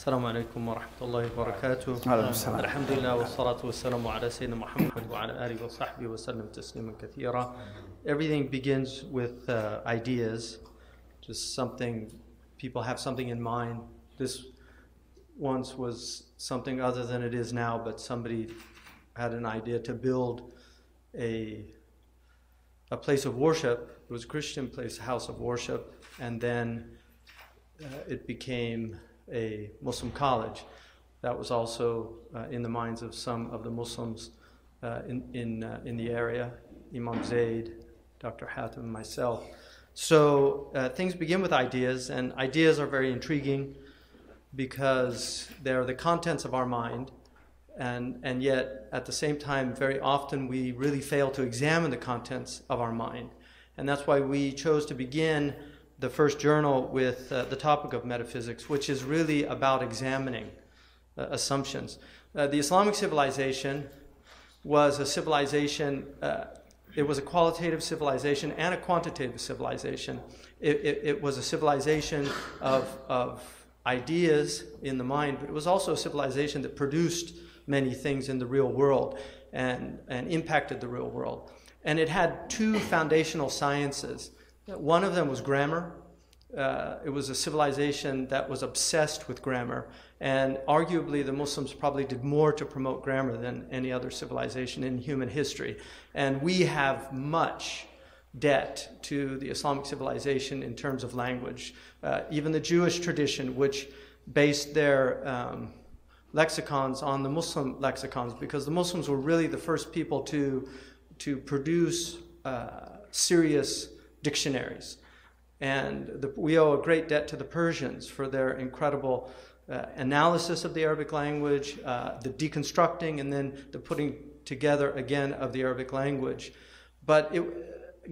السلام عليكم ورحمة الله وبركاته. السلام. الحمد لله والصلاة والسلام على سيدنا محمد وعلى آله وصحبه وسلم تسليما كثيرا. Everything begins with ideas, just something, people have something in mind. This once was something other than it is now, but somebody had an idea to build a place of worship. It was a Christian place, a house of worship, and then it became a Muslim college. That was also in the minds of some of the Muslims in the area, Imam Zaid, Dr. Hatem, myself. So things begin with ideas, and ideas are very intriguing because they're the contents of our mind, and yet at the same time, very often we really fail to examine the contents of our mind. And that's why we chose to begin the first journal with the topic of metaphysics, which is really about examining assumptions. The Islamic civilization was a civilization, it was a qualitative civilization and a quantitative civilization. It was a civilization of ideas in the mind, but it was also a civilization that produced many things in the real world and impacted the real world. And it had two foundational sciences. One of them was grammar. It was a civilization that was obsessed with grammar, and arguably the Muslims probably did more to promote grammar than any other civilization in human history. And we have much debt to the Islamic civilization in terms of language. Even the Jewish tradition, which based their lexicons on the Muslim lexicons, because the Muslims were really the first people to produce serious dictionaries. And we owe a great debt to the Persians for their incredible analysis of the Arabic language, the deconstructing, and then the putting together again of the Arabic language. But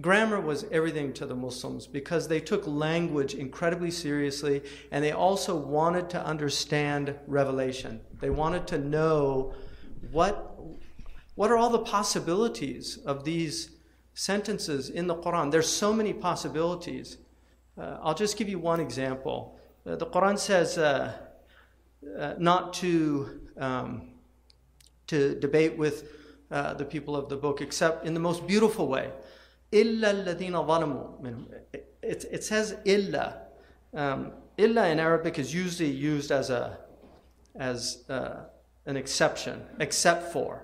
grammar was everything to the Muslims because they took language incredibly seriously, and they also wanted to understand revelation. They wanted to know what are all the possibilities of these sentences in the Quran. There's so many possibilities. I'll just give you one example. The Quran says not to debate with the people of the book except in the most beautiful way. إِلَّا الَّذِينَ ظَلَمُوا مِنْهُمْ. It says إِلَّا. إِلَّا in Arabic is usually used as an exception, except for.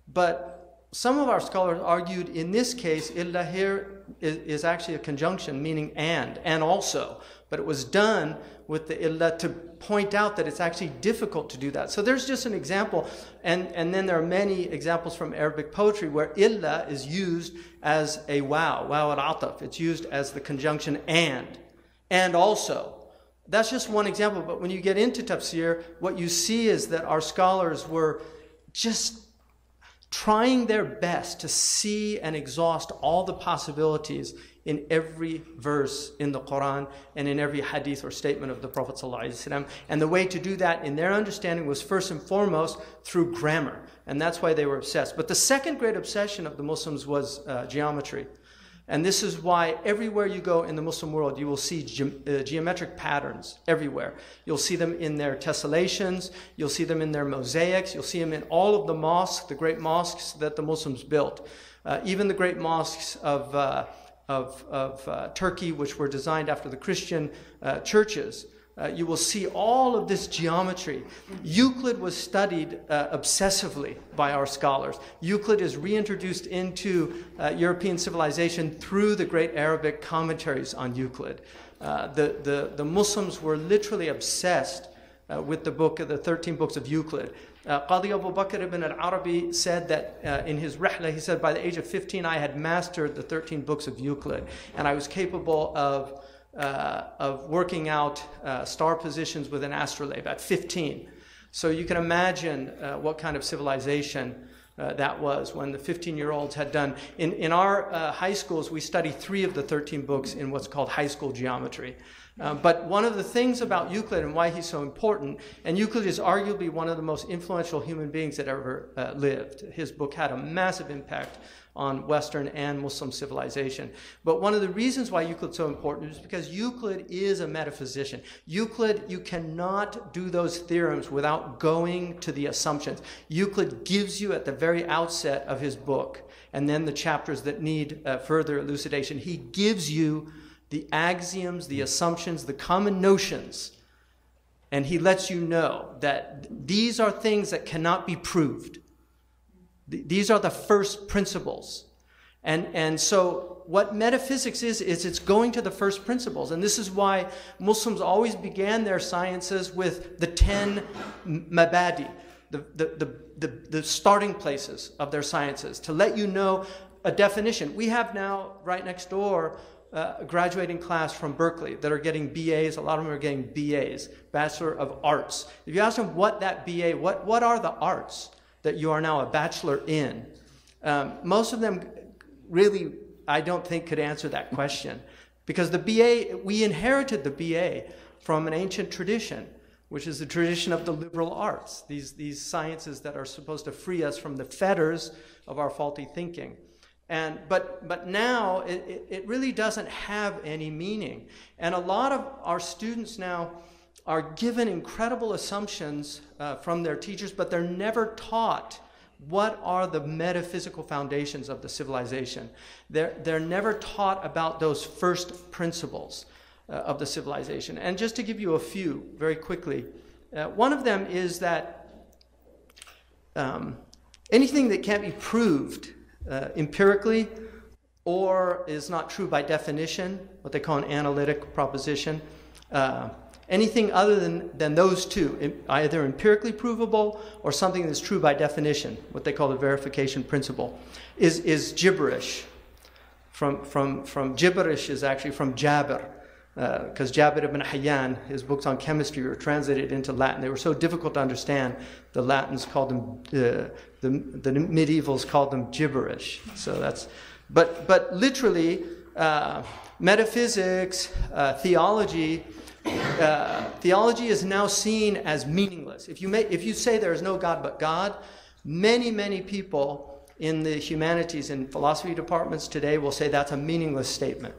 But some of our scholars argued in this case, illa here is actually a conjunction meaning and also. But it was done with the illa to point out that it's actually difficult to do that. So there's just an example. And then there are many examples from Arabic poetry where illa is used as a wow al-ataf. It's used as the conjunction and also. That's just one example. But when you get into tafsir, what you see is that our scholars were just trying their best to see and exhaust all the possibilities in every verse in the Quran and in every hadith or statement of the Prophet ﷺ. And the way to do that in their understanding was first and foremost through grammar. And that's why they were obsessed. But the second great obsession of the Muslims was geometry. And this is why everywhere you go in the Muslim world, you will see geometric patterns everywhere. You'll see them in their tessellations, you'll see them in their mosaics, you'll see them in all of the mosques, the great mosques that the Muslims built. Even the great mosques of Turkey, which were designed after the Christian churches. You will see all of this geometry. Euclid was studied obsessively by our scholars. Euclid is reintroduced into European civilization through the great Arabic commentaries on Euclid. The Muslims were literally obsessed with the 13 books of Euclid. Qadi Abu Bakr ibn al-Arabi said that in his Rihla, he said, by the age of 15, I had mastered the 13 books of Euclid, and I was capable of working out star positions with an astrolabe at 15. So you can imagine what kind of civilization that was when the 15-year-olds had done. In our high schools, we study 3 of the 13 books in what's called high school geometry. But one of the things about Euclid and why he's so important, and Euclid is arguably one of the most influential human beings that ever lived. His book had a massive impact on Western and Muslim civilization. But one of the reasons why Euclid's so important is because Euclid is a metaphysician. Euclid, you cannot do those theorems without going to the assumptions. Euclid gives you at the very outset of his book, and then the chapters that need further elucidation, he gives you the axioms, the assumptions, the common notions, and he lets you know that these are things that cannot be proved. These are the first principles. And so what metaphysics is it's going to the first principles. And this is why Muslims always began their sciences with the 10 mabadi, the starting places of their sciences, to let you know a definition. We have now, right next door, a graduating class from Berkeley that are getting BAs. A lot of them are getting BAs, Bachelor of Arts. If you ask them what that BA, what are the arts that you are now a bachelor in? Most of them really, I don't think, could answer that question. Because the BA, we inherited the BA from an ancient tradition, which is the tradition of the liberal arts, these sciences that are supposed to free us from the fetters of our faulty thinking. But now it really doesn't have any meaning. And a lot of our students now are given incredible assumptions from their teachers, but they're never taught what are the metaphysical foundations of the civilization. They're never taught about those first principles of the civilization. And just to give you a few very quickly, one of them is that anything that can't be proved empirically or is not true by definition, what they call an analytic proposition, anything other than those two, either empirically provable or something that's true by definition, what they call the verification principle, is gibberish. From gibberish is actually from Jabir, because Jabir ibn Hayyan, his books on chemistry were translated into Latin. They were so difficult to understand, the Latins called them, the medievals called them gibberish. So that's, but literally, metaphysics, theology is now seen as meaningless. If you say there is no God but God, many people in the humanities and philosophy departments today will say that's a meaningless statement.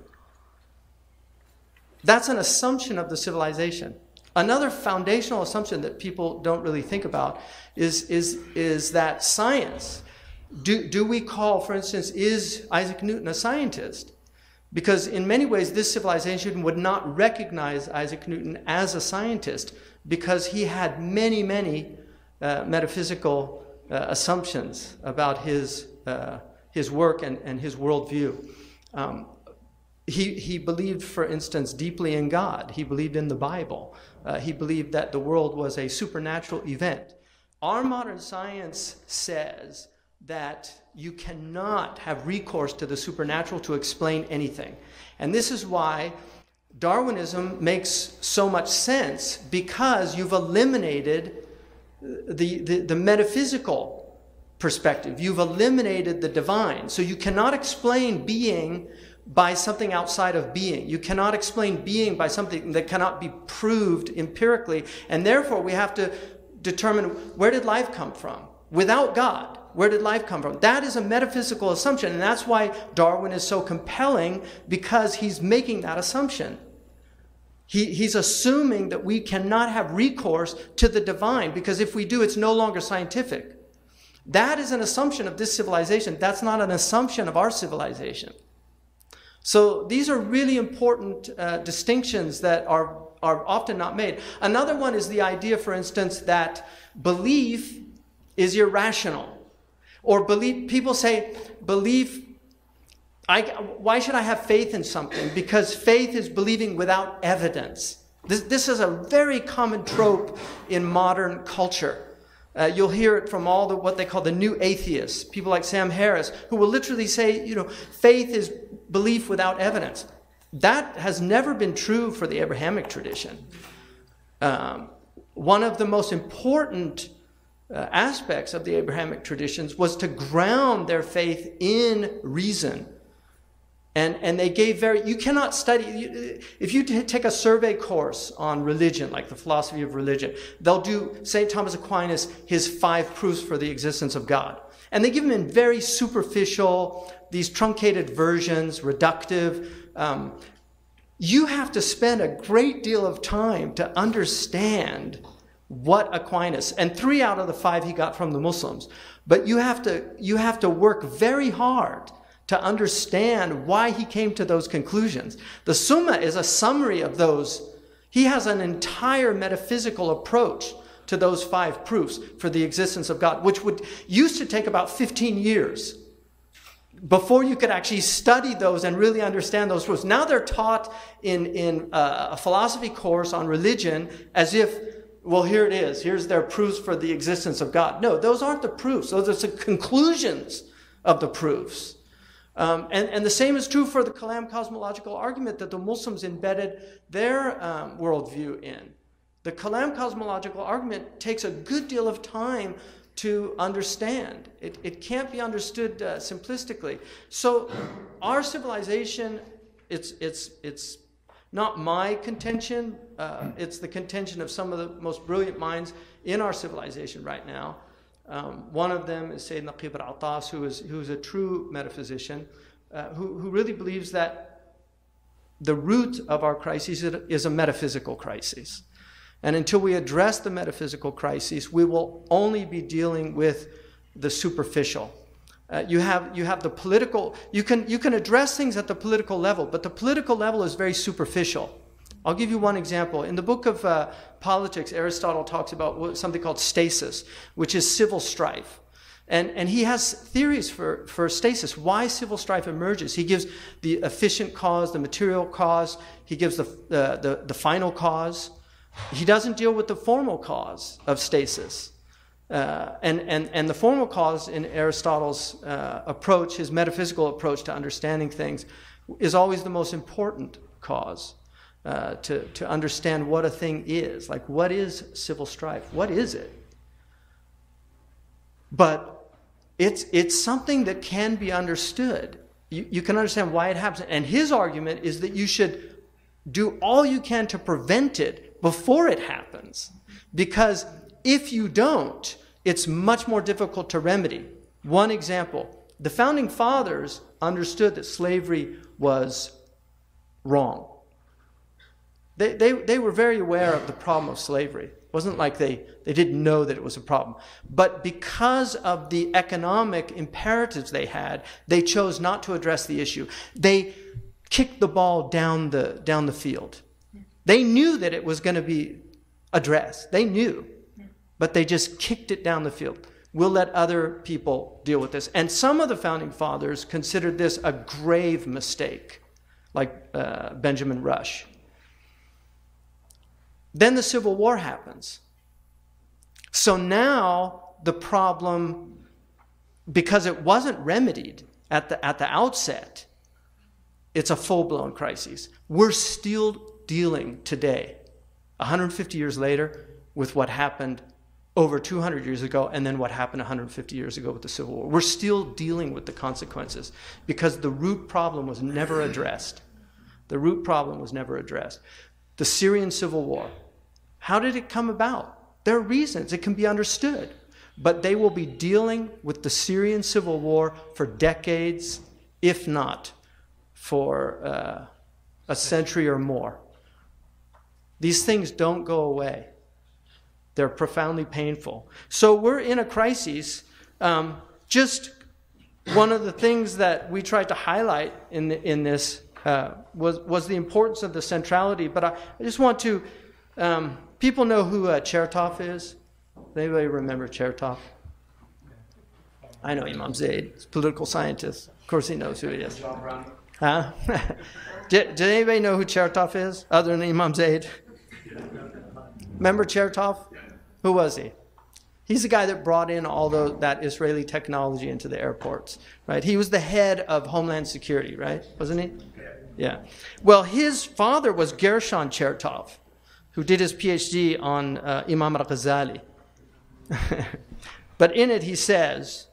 That's an assumption of the civilization. Another foundational assumption that people don't really think about is that science. Do we call, for instance, is Isaac Newton a scientist? Because in many ways, this civilization would not recognize Isaac Newton as a scientist because he had many metaphysical assumptions about his work and his worldview. He believed, for instance, deeply in God. He believed in the Bible. He believed that the world was a supernatural event. Our modern science says that you cannot have recourse to the supernatural to explain anything. And this is why Darwinism makes so much sense, because you've eliminated the metaphysical perspective. You've eliminated the divine. So you cannot explain being by something outside of being. You cannot explain being by something that cannot be proved empirically. And therefore, we have to determine, where did life come from? Without God, where did life come from? That is a metaphysical assumption. And that's why Darwin is so compelling, because he's making that assumption. He's assuming that we cannot have recourse to the divine, because if we do, it's no longer scientific. That is an assumption of this civilization. That's not an assumption of our civilization. So these are really important distinctions that are often not made. Another one is the idea, for instance, that belief is irrational. Or belief, people say, belief, why should I have faith in something? Because faith is believing without evidence. This is a very common trope in modern culture. You'll hear it from all what they call the new atheists, people like Sam Harris, who will literally say, faith is belief without evidence. That has never been true for the Abrahamic tradition. One of the most important aspects of the Abrahamic traditions was to ground their faith in reason. And they gave you cannot study, if you take a survey course on religion, like the philosophy of religion, they'll do St. Thomas Aquinas, his 5 proofs for the existence of God. And they give them in very superficial, these truncated versions, reductive. You have to spend a great deal of time to understand what Aquinas, and 3 out of the 5 he got from the Muslims. But you have to work very hard to understand why he came to those conclusions. The Summa is a summary of those. He has an entire metaphysical approach to those 5 proofs for the existence of God, which used to take about 15 years before you could actually study those and really understand those proofs. Now they're taught in a philosophy course on religion as if, well, here it is. Here's their proofs for the existence of God. No, those aren't the proofs. Those are the conclusions of the proofs. And the same is true for the Kalam cosmological argument that the Muslims embedded their worldview in. The Kalam cosmological argument takes a good deal of time to understand. It can't be understood simplistically. So our civilization, it's not my contention. It's the contention of some of the most brilliant minds in our civilization right now. One of them is Sayyid Naqib al-Attas, who is a true metaphysician, who really believes that the root of our crisis is a metaphysical crisis. And until we address the metaphysical crisis, we will only be dealing with the superficial. You have the political, you can address things at the political level, but the political level is very superficial. I'll give you one example. In the book of Politics, Aristotle talks about something called stasis, which is civil strife. And he has theories for stasis, why civil strife emerges. He gives the efficient cause, the material cause. He gives the final cause. He doesn't deal with the formal cause of stasis. And the formal cause in Aristotle's approach, his metaphysical approach to understanding things, is always the most important cause. To understand what a thing is. Like, what is civil strife? What is it? But it's something that can be understood. You can understand why it happens. And his argument is that you should do all you can to prevent it before it happens. Because if you don't, it's much more difficult to remedy. One example, the Founding Fathers understood that slavery was wrong. They were very aware of the problem of slavery. It wasn't like they didn't know that it was a problem. But because of the economic imperatives they had, they chose not to address the issue. They kicked the ball down the field. They knew that it was going to be addressed. They knew. But they just kicked it down the field. We'll let other people deal with this. And some of the Founding Fathers considered this a grave mistake, like Benjamin Rush. Then the Civil War happens. So now the problem, because it wasn't remedied at the outset, it's a full-blown crisis. We're still dealing today, 150 years later, with what happened over 200 years ago, and then what happened 150 years ago with the Civil War. We're still dealing with the consequences because the root problem was never addressed. The root problem was never addressed. The Syrian Civil War. How did it come about? There are reasons. It can be understood. But they will be dealing with the Syrian Civil War for decades, if not for a century or more. These things don't go away. They're profoundly painful. So we're in a crisis. Just one of the things that we tried to highlight in this was the importance of the centrality. But I just want to, people know who Chertoff is? Does anybody remember Chertoff? I know Imam Zaid, he's a political scientist. Of course he knows who he is. Huh? Did anybody know who Chertoff is, other than Imam Zaid? Remember Chertoff? Who was he? He's the guy that brought in all that Israeli technology into the airports, right? He was the head of Homeland Security, right? Wasn't he? Yeah. Well, his father was Gershon Chertoff, who did his PhD on Imam al-Ghazali. But in it he says,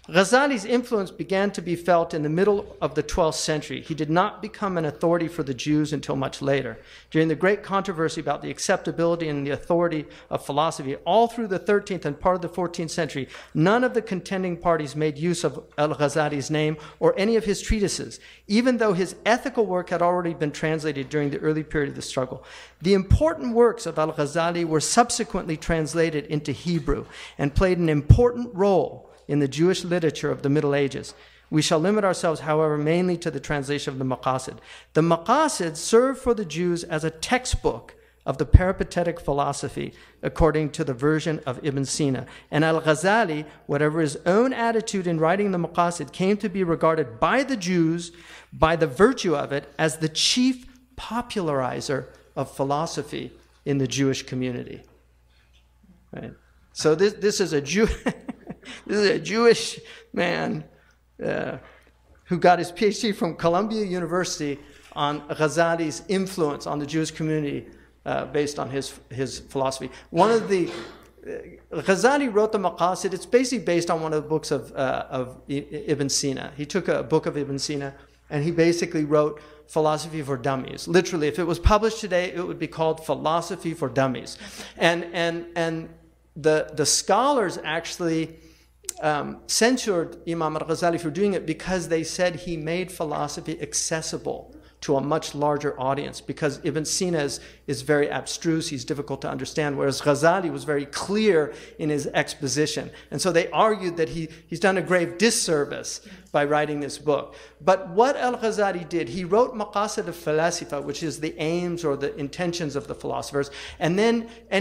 Ghazali's influence began to be felt in the middle of the 12th century. He did not become an authority for the Jews until much later. During the great controversy about the acceptability and the authority of philosophy, all through the 13th and part of the 14th century, none of the contending parties made use of al-Ghazali's name or any of his treatises, even though his ethical work had already been translated during the early period of the struggle. The important works of al-Ghazali were subsequently translated into Hebrew and played an important role in the Jewish literature of the Middle Ages. We shall limit ourselves, however, mainly to the translation of the Maqasid. The Maqasid served for the Jews as a textbook of the peripatetic philosophy, according to the version of Ibn Sina. And al-Ghazali, whatever his own attitude in writing the Maqasid, came to be regarded by the Jews, by the virtue of it, as the chief popularizer of philosophy in the Jewish community. Right? So this is a Jew. This is a Jewish man who got his PhD from Columbia University on Ghazali's influence on the Jewish community based on his philosophy. One of the Ghazali wrote the Maqasid. It's basically based on one of the books of Ibn Sina. He took a book of Ibn Sina and he basically wrote Philosophy for Dummies. Literally, if it was published today, it would be called Philosophy for Dummies. And the scholars actually censured Imam al-Ghazali for doing it because they said he made philosophy accessible to a much larger audience, because Ibn Sina is very abstruse, he's difficult to understand, whereas Ghazali was very clear in his exposition. And so they argued that he's done a grave disservice by writing this book. But what al-Ghazali did, he wrote Maqasid al-Falasifa, which is the aims or the intentions of the philosophers, and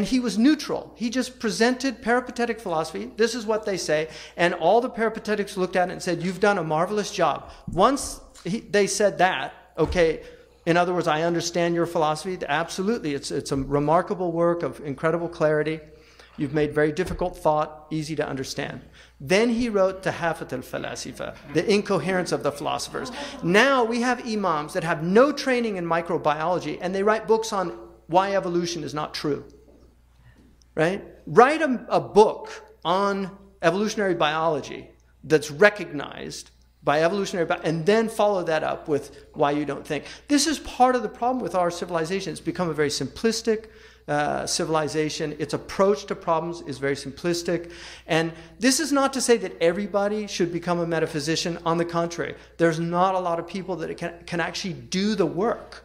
he was neutral. He just presented peripatetic philosophy, this is what they say, and all the peripatetics looked at it and said, you've done a marvelous job. Once they said that, okay, in other words, I understand your philosophy. Absolutely, it's a remarkable work of incredible clarity. You've made very difficult thought easy to understand. Then he wrote Tahafut al-Falasifa, the incoherence of the philosophers. Now we have imams that have no training in microbiology, and they write books on why evolution is not true. Right? Write a book on evolutionary biology that's recognized by evolutionary, and then follow that up with why you don't think. This is part of the problem with our civilization. It's become a very simplistic civilization. Its approach to problems is very simplistic. And this is not to say that everybody should become a metaphysician. On the contrary, there's not a lot of people that can actually do the work.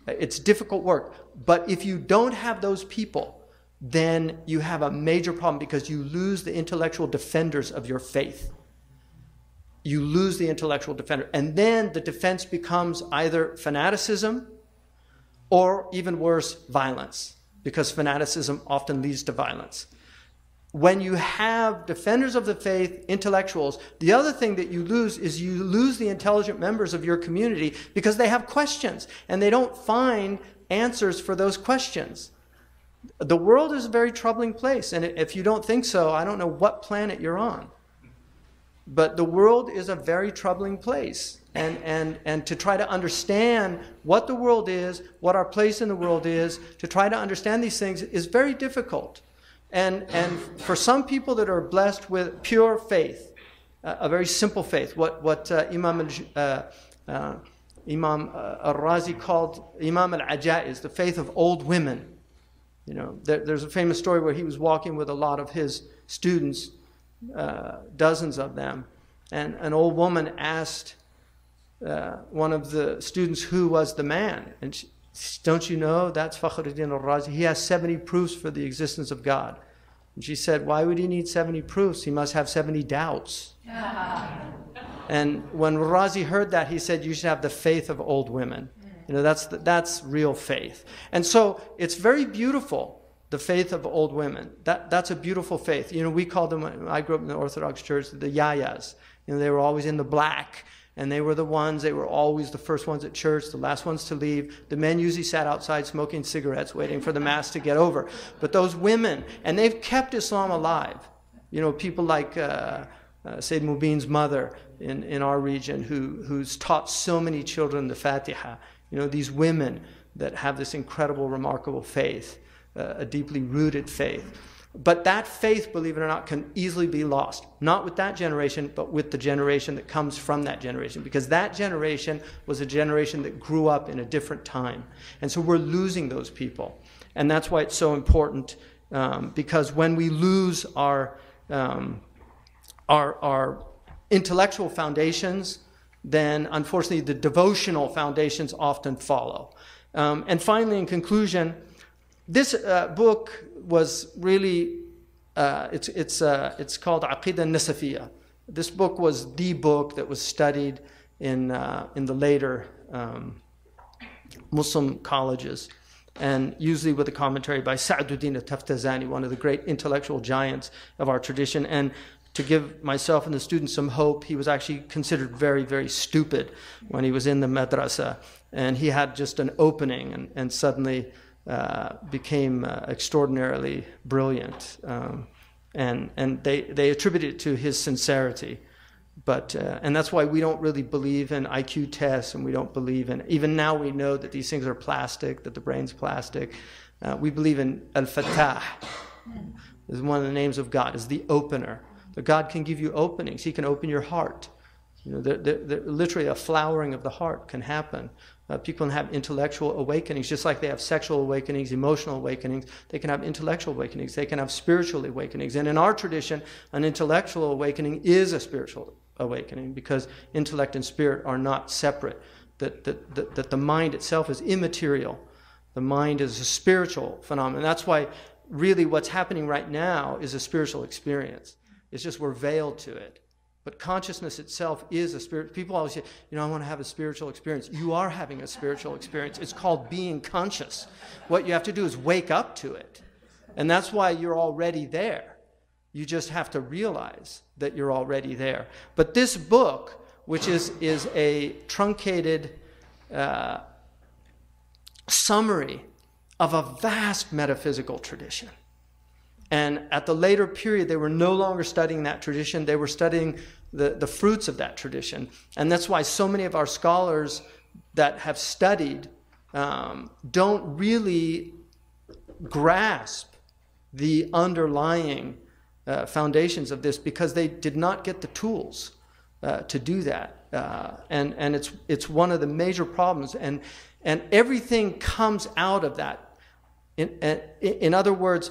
It's difficult work. But if you don't have those people, then you have a major problem, because you lose the intellectual defenders of your faith. You lose the intellectual defender. And then the defense becomes either fanaticism or, even worse, violence, because fanaticism often leads to violence. When you have defenders of the faith, intellectuals, the other thing that you lose is you lose the intelligent members of your community, because they have questions and they don't find answers for those questions. The world is a very troubling place, and if you don't think so, I don't know what planet you're on. But the world is a very troubling place. And to try to understand what the world is, what our place in the world is, to try to understand these things is very difficult. And for some people that are blessed with pure faith, a very simple faith, what Imam al-Razi called Imam al-Ajaiz, the faith of old women. You know, there's a famous story where he was walking with a lot of his students, dozens of them, and an old woman asked one of the students who was the man, and she, don't you know that's Fakhruddin al-Razi? He has 70 proofs for the existence of God. And she said, why would he need 70 proofs? He must have 70 doubts. And when Razi heard that, he said, you should have the faith of old women. You know, that's real faith. And so it's very beautiful, the faith of old women. That's a beautiful faith. You know, we called them, I grew up in the Orthodox Church, the yayas. You know, they were always in the black, and they were always the first ones at church, the last ones to leave. The men usually sat outside smoking cigarettes, waiting for the mass to get over. But those women, and they've kept Islam alive. You know, people like Sayyid Mubin's mother in our region, who's taught so many children the Fatiha. You know, these women that have this incredible, remarkable faith, a deeply rooted faith. But that faith, believe it or not, can easily be lost. Not with that generation, but with the generation that comes from that generation. Because that generation was a generation that grew up in a different time. And so we're losing those people. And that's why it's so important, because when we lose our intellectual foundations, then unfortunately the devotional foundations often follow. And finally, in conclusion, this book was really, it's called Aqidah Nasafiyya. This book was the book that was studied in the later Muslim colleges, and usually with a commentary by Sa'duddin al-Taftazani, one of the great intellectual giants of our tradition. And to give myself and the students some hope, he was actually considered very, very stupid when he was in the madrasa. And he had just an opening and suddenly became extraordinarily brilliant. And they attributed it to his sincerity. But and that's why we don't really believe in IQ tests, and we don't believe in, even now we know that these things are plastic, that the brain's plastic. We believe in Al-Fattah. Is one of the names of God, is the opener. That God can give you openings. He can open your heart. You know, literally a flowering of the heart can happen. People can have intellectual awakenings, just like they have sexual awakenings, emotional awakenings. They can have intellectual awakenings. They can have spiritual awakenings. And in our tradition, an intellectual awakening is a spiritual awakening, because intellect and spirit are not separate. That the mind itself is immaterial. The mind is a spiritual phenomenon. That's why really what's happening right now is a spiritual experience. It's just we're veiled to it. But consciousness itself is a spirit. People always say, you know, I want to have a spiritual experience. You are having a spiritual experience. It's called being conscious. What you have to do is wake up to it. And that's why you're already there. You just have to realize that you're already there. But this book, which is a truncated summary of a vast metaphysical tradition. And at the later period, they were no longer studying that tradition. They were studying the fruits of that tradition. And that's why so many of our scholars that have studied don't really grasp the underlying foundations of this, because they did not get the tools to do that. And it's one of the major problems. And everything comes out of that. In other words,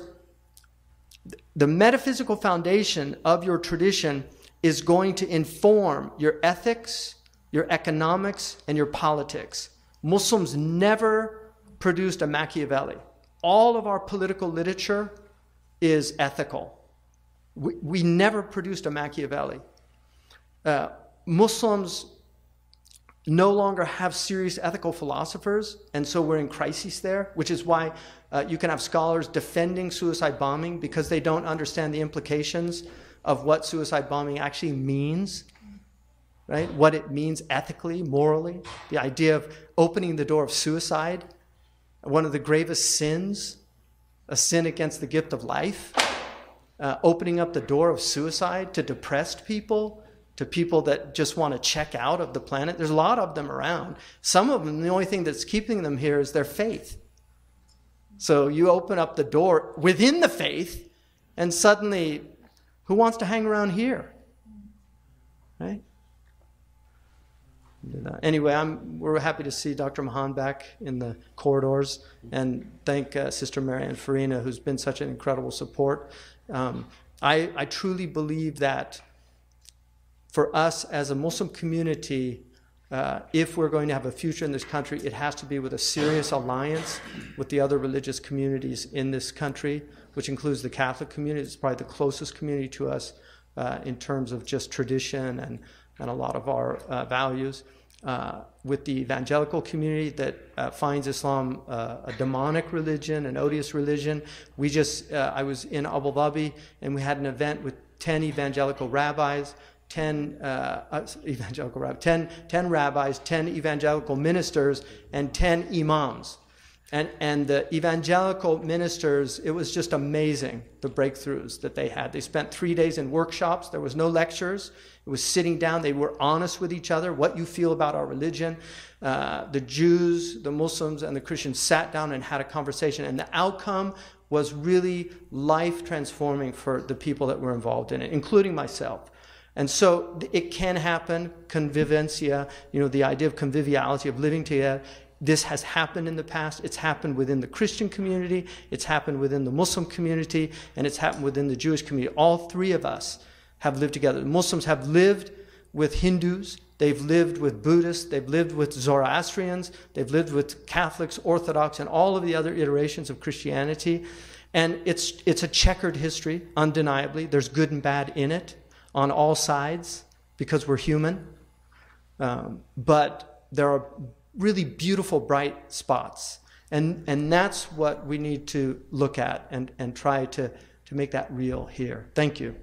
the metaphysical foundation of your tradition is going to inform your ethics, your economics, and your politics. Muslims never produced a Machiavelli. All of our political literature is ethical. We never produced a Machiavelli. Muslims no longer have serious ethical philosophers, and so we're in crises there, which is why you can have scholars defending suicide bombing, because they don't understand the implications of what suicide bombing actually means, right? What it means ethically, morally, the idea of opening the door of suicide, one of the gravest sins, a sin against the gift of life, opening up the door of suicide to depressed people, to people that just want to check out of the planet. There's a lot of them around. Some of them, the only thing that's keeping them here is their faith. So you open up the door within the faith, and suddenly, who wants to hang around here? Right? Anyway, we're happy to see Dr. Mahan back in the corridors, and thank Sister Marianne Farina, who's been such an incredible support. I truly believe that for us as a Muslim community, if we're going to have a future in this country, it has to be with a serious alliance with the other religious communities in this country, which includes the Catholic community. It's probably the closest community to us in terms of just tradition and a lot of our values. With the evangelical community that finds Islam a demonic religion, an odious religion. I was in Abu Dhabi, and we had an event with 10 evangelical rabbis, 10 rabbis, 10 evangelical ministers, and 10 imams. And the evangelical ministers, it was just amazing, the breakthroughs that they had. They spent 3 days in workshops. There was no lectures. It was sitting down. They were honest with each other, what you feel about our religion. The Jews, the Muslims, and the Christians sat down and had a conversation. And the outcome was really life transforming for the people that were involved in it, including myself. And so it can happen, convivencia, the idea of conviviality, of living together. This has happened in the past. It's happened within the Christian community, it's happened within the Muslim community, and it's happened within the Jewish community. All three of us have lived together. The Muslims have lived with Hindus, they've lived with Buddhists, they've lived with Zoroastrians, they've lived with Catholics, Orthodox, and all of the other iterations of Christianity. And it's a checkered history, undeniably. There's good and bad in it on all sides because we're human. But there are really beautiful, bright spots. And that's what we need to look at and try to make that real here. Thank you.